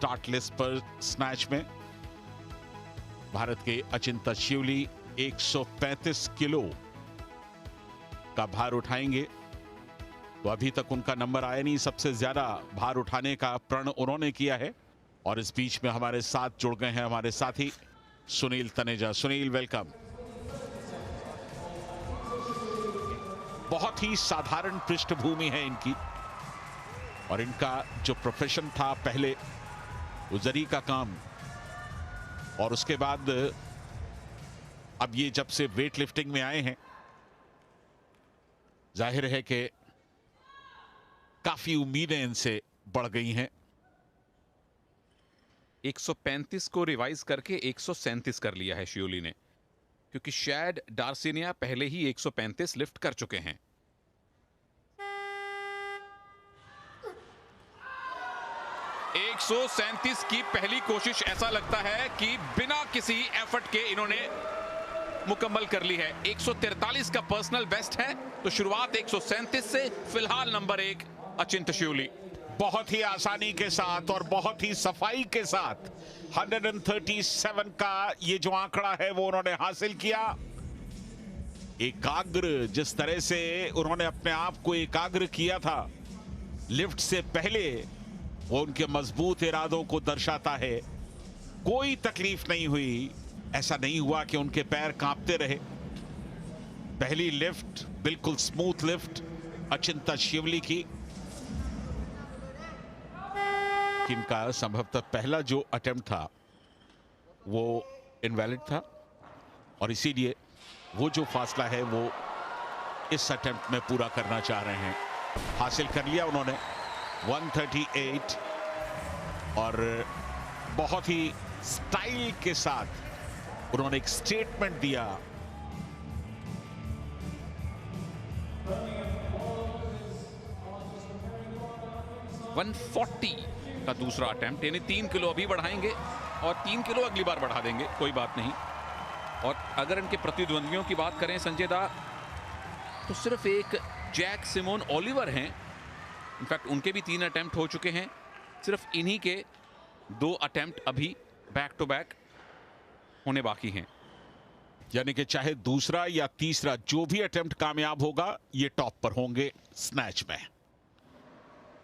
Start list पर snatch में। भारत के अचिंता शिवली 135 किलो का भार उठाएंगे। तो अभी तक उनका नंबर आया नहीं, सबसे ज्यादा भार उठाने का प्रण उन्होंने किया है। और इस बीच में हमारे साथ जुड़ गए हैं हमारे साथी सुनील तनेजा। सुनील, वेलकम। बहुत ही साधारण पृष्ठभूमि है इनकी, और इनका जो प्रोफेशन था पहले, वो जरी का काम, और उसके बाद अब ये जब से वेट लिफ्टिंग में आए हैं, जाहिर है कि काफी उम्मीदें इनसे बढ़ गई हैं। 135 को रिवाइज करके 137 कर लिया है शियोली ने, क्योंकि शैड डार्सिनिया पहले ही 135 लिफ्ट कर चुके हैं। एक 137 की पहली कोशिश ऐसा लगता है कि बिना किसी एफर्ट के इन्होंने मुकम्मल कर ली है। 143 का पर्सनल बेस्ट है, तो शुरुआत 137 से। फिलहाल नंबर 1 अचिंत शिवली। बहुत ही आसानी के साथ और बहुत ही सफाई के साथ 137 का ये जो आंकड़ा है वो उन्होंने हासिल किया। एकाग्र, जिस तरह से उन्होंने अपने आप को एकाग्र किया था लिफ्ट से पहले, वो उनके मजबूत इरादों को दर्शाता है। कोई तकलीफ नहीं हुई, ऐसा नहीं हुआ कि उनके पैर कांपते रहे। पहली लिफ्ट बिल्कुल स्मूथ लिफ्ट अचिंता शिवली की। इनका संभवतः पहला जो अटेम्प्ट था वो इनवैलिड था, और इसीलिए वो जो फासला है वो इस अटेम्प्ट में पूरा करना चाह रहे हैं। हासिल कर लिया उन्होंने 138, और बहुत ही स्टाइल के साथ उन्होंने एक स्टेटमेंट दिया। का दूसरा अटेम्प्ट, यानी 3 किलो अभी बढ़ाएंगे और 3 किलो अगली बार बढ़ा देंगे, कोई बात नहीं। और अगर इनके प्रतिद्वंदियों की बात करें संजय दा, तो सिर्फ एक जैक सिमोन ओलिवर हैं। इनफैक्ट उनके भी 3 अटेम्प्ट हो चुके हैं, सिर्फ इन्हीं के 2 अटेम्प्ट अभी बैक टू बैक होने बाकी हैं। यानी कि चाहे दूसरा या तीसरा जो भी अटेम्प्ट कामयाब होगा, ये टॉप पर होंगे स्नैच में।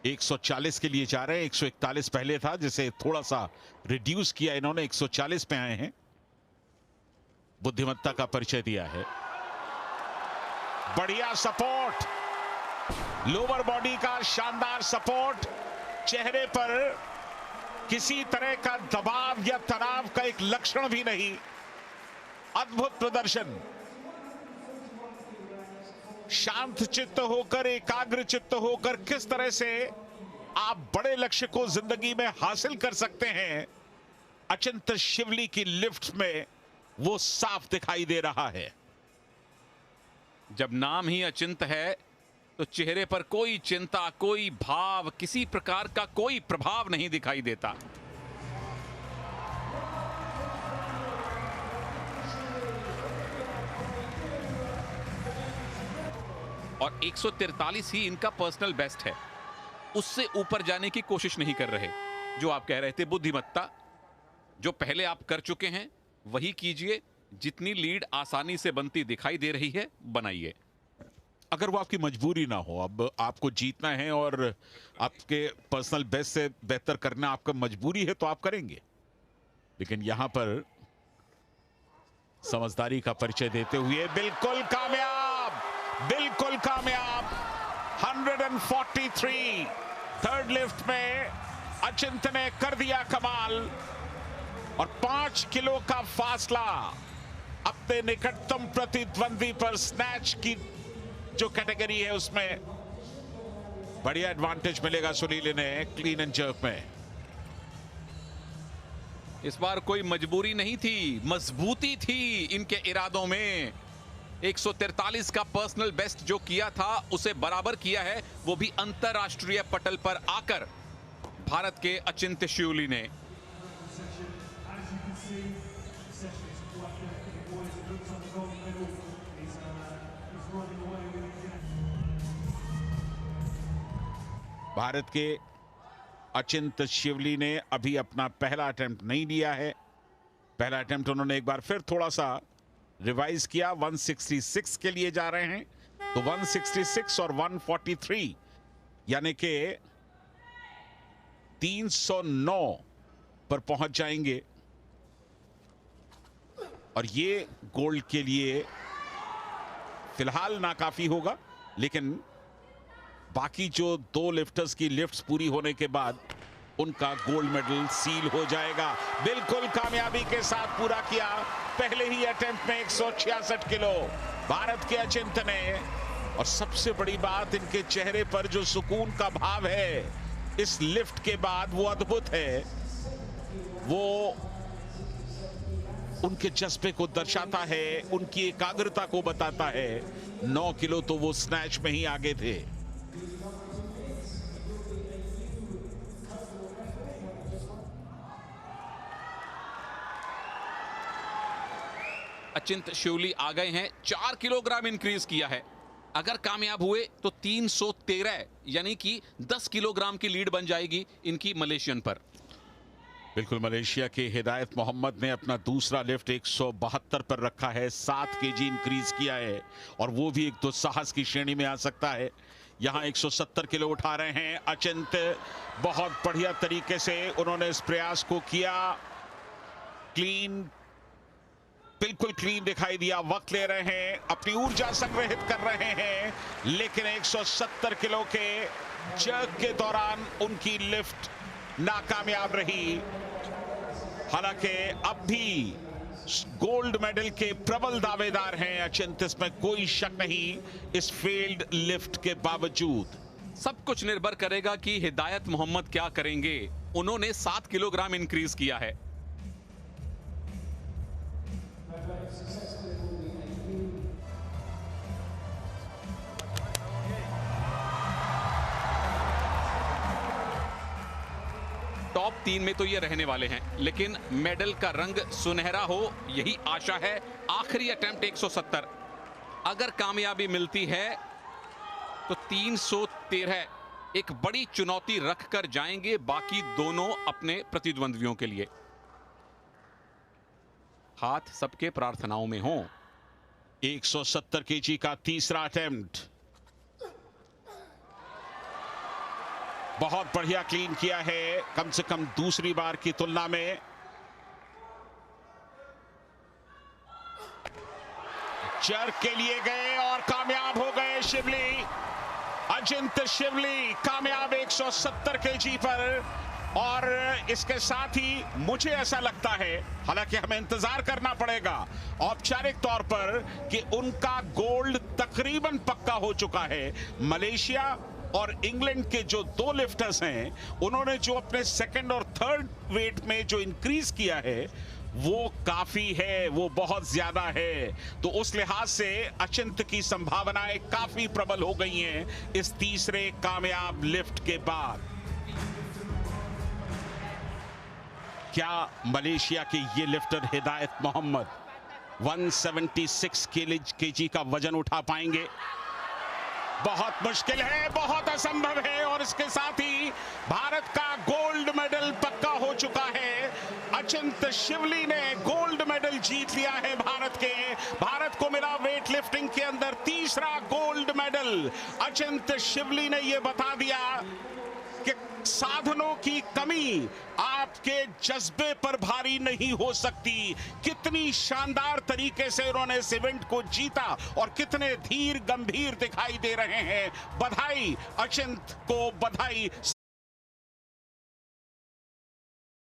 140 के लिए जा रहे हैं। 141 पहले था, जिसे थोड़ा सा रिड्यूस किया इन्होंने, 140 पे आए हैं। बुद्धिमत्ता का परिचय दिया है। बढ़िया सपोर्ट, लोअर बॉडी का शानदार सपोर्ट, चेहरे पर किसी तरह का दबाव या तनाव का एक लक्षण भी नहीं। अद्भुत प्रदर्शन। शांत चित्त होकर, एकाग्र चित्त होकर किस तरह से आप बड़े लक्ष्य को जिंदगी में हासिल कर सकते हैं, अचिंत शिवली की लिफ्ट में वो साफ दिखाई दे रहा है। जब नाम ही अचिंत है तो चेहरे पर कोई चिंता, कोई भाव, किसी प्रकार का कोई प्रभाव नहीं दिखाई देता। और 143 ही इनका पर्सनल बेस्ट है, उससे ऊपर जाने की कोशिश नहीं कर रहे। जो आप कह रहे थे, बुद्धिमत्ता, जो पहले आप कर चुके हैं वही कीजिए। जितनी लीड आसानी से बनती दिखाई दे रही है, बनाइए। अगर वो आपकी मजबूरी ना हो, अब आपको जीतना है और आपके पर्सनल बेस्ट से बेहतर करना आपका मजबूरी है, तो आप करेंगे। लेकिन यहां पर समझदारी का परिचय देते हुए बिल्कुल कामयाब, बिल्कुल कामयाब। 143 थर्ड लिफ्ट में अचिंत ने कर दिया कमाल, और 5 किलो का फासला अपने निकटतम प्रतिद्वंदी पर स्नैच की जो कैटेगरी है उसमें बढ़िया एडवांटेज मिलेगा सुनील ने क्लीन एंड जर्क में। इस बार कोई मजबूरी नहीं थी, मजबूती थी इनके इरादों में। 143 का पर्सनल बेस्ट जो किया था उसे बराबर किया है, वो भी अंतरराष्ट्रीय पटल पर आकर भारत के अचिंत शिवली ने। भारत के अचिंत शिवली ने अभी अपना पहला अटेम्प्ट नहीं लिया है। पहला अटेम्प्ट उन्होंने एक बार फिर थोड़ा सा रिवाइज किया। 166 के लिए जा रहे हैं, तो 166 और 143 यानी कि 309 पर पहुंच जाएंगे और ये गोल्ड के लिए फिलहाल नाकाफी होगा, लेकिन बाकी जो 2 लिफ्टर्स की लिफ्ट्स पूरी होने के बाद उनका गोल्ड मेडल सील हो जाएगा। बिल्कुल कामयाबी के साथ पूरा किया पहले ही अटेम्प्ट में 166 किलो भारत के अचिंत ने। और सबसे बड़ी बात, इनके चेहरे पर जो सुकून का भाव है इस लिफ्ट के बाद वो अद्भुत है। वो उनके जज्बे को दर्शाता है, उनकी एकाग्रता को बताता है। 9 किलो तो वो स्नैच में ही आगे थे। अचिंत शिवली आ गए हैं, 4 किलोग्राम इंक्रीज किया है। अगर कामयाब हुए तो 313 यानी कि 10 किलोग्राम की लीड बन जाएगी इनकी मलेशियन पर। बिल्कुल, मलेशिया के हिदायत मोहम्मद ने अपना दूसरा लिफ्ट 172 पर रखा है, 7 केजी इंक्रीज किया है और वो भी एक दुस्साहस की श्रेणी में आ सकता है। यहां 170 किलो उठा रहे हैं अचिंत। बहुत बढ़िया तरीके से उन्होंने इस प्रयास को किया। क्लीन, बिल्कुल क्लीन दिखाई दिया। वक्त ले रहे हैं, अपनी ऊर्जा संग्रहित कर रहे हैं, लेकिन 170 किलो के जर्क के दौरान उनकी लिफ्ट नाकामयाब रही। हालांकि अब भी गोल्ड मेडल के प्रबल दावेदार हैं अचिंत, इसमें कोई शक नहीं। इस फेल्ड लिफ्ट के बावजूद सब कुछ निर्भर करेगा कि हिदायत मोहम्मद क्या करेंगे। उन्होंने 7 किलोग्राम इंक्रीज किया है। टॉप 3 में तो ये रहने वाले हैं, लेकिन मेडल का रंग सुनहरा हो यही आशा है। आखिरी अटेम्प्ट 170, अगर कामयाबी मिलती है तो 313 एक बड़ी चुनौती रखकर जाएंगे बाकी दोनों अपने प्रतिद्वंद्वियों के लिए। हाथ सबके प्रार्थनाओं में हो। 170 केजी का तीसरा अटेम्प्ट बहुत बढ़िया क्लीन किया है, कम से कम दूसरी बार की तुलना में। जर्क के लिए गए और कामयाब हो गए शिवली। अचिंत शिवली कामयाब 170 केजी पर। और इसके साथ ही मुझे ऐसा लगता है, हालांकि हमें इंतजार करना पड़ेगा औपचारिक तौर पर, कि उनका गोल्ड तकरीबन पक्का हो चुका है। मलेशिया और इंग्लैंड के जो 2 लिफ्टर्स हैं, उन्होंने जो अपने सेकंड और थर्ड वेट में जो इंक्रीज किया है वो काफी है, वो बहुत ज्यादा है। तो उस लिहाज से अचिंत की संभावनाएं काफी प्रबल हो गई हैं इस तीसरे कामयाब लिफ्ट के बाद। क्या मलेशिया के ये लिफ्टर हिदायत मोहम्मद 176 केजी का वजन उठा पाएंगे? बहुत मुश्किल है, बहुत असंभव है। और इसके साथ ही भारत का गोल्ड मेडल पक्का हो चुका है। अचिंत शिवली ने गोल्ड मेडल जीत लिया है भारत को मिला वेट लिफ्टिंग के अंदर तीसरा गोल्ड मेडल। अचिंत शिवली ने यह बता दिया कि साधनों की कमी आपके जज्बे पर भारी नहीं हो सकती। कितनी शानदार तरीके से उन्होंने इस इवेंट को जीता और कितने धीर गंभीर दिखाई दे रहे हैं। बधाई अचिंत को, बधाई।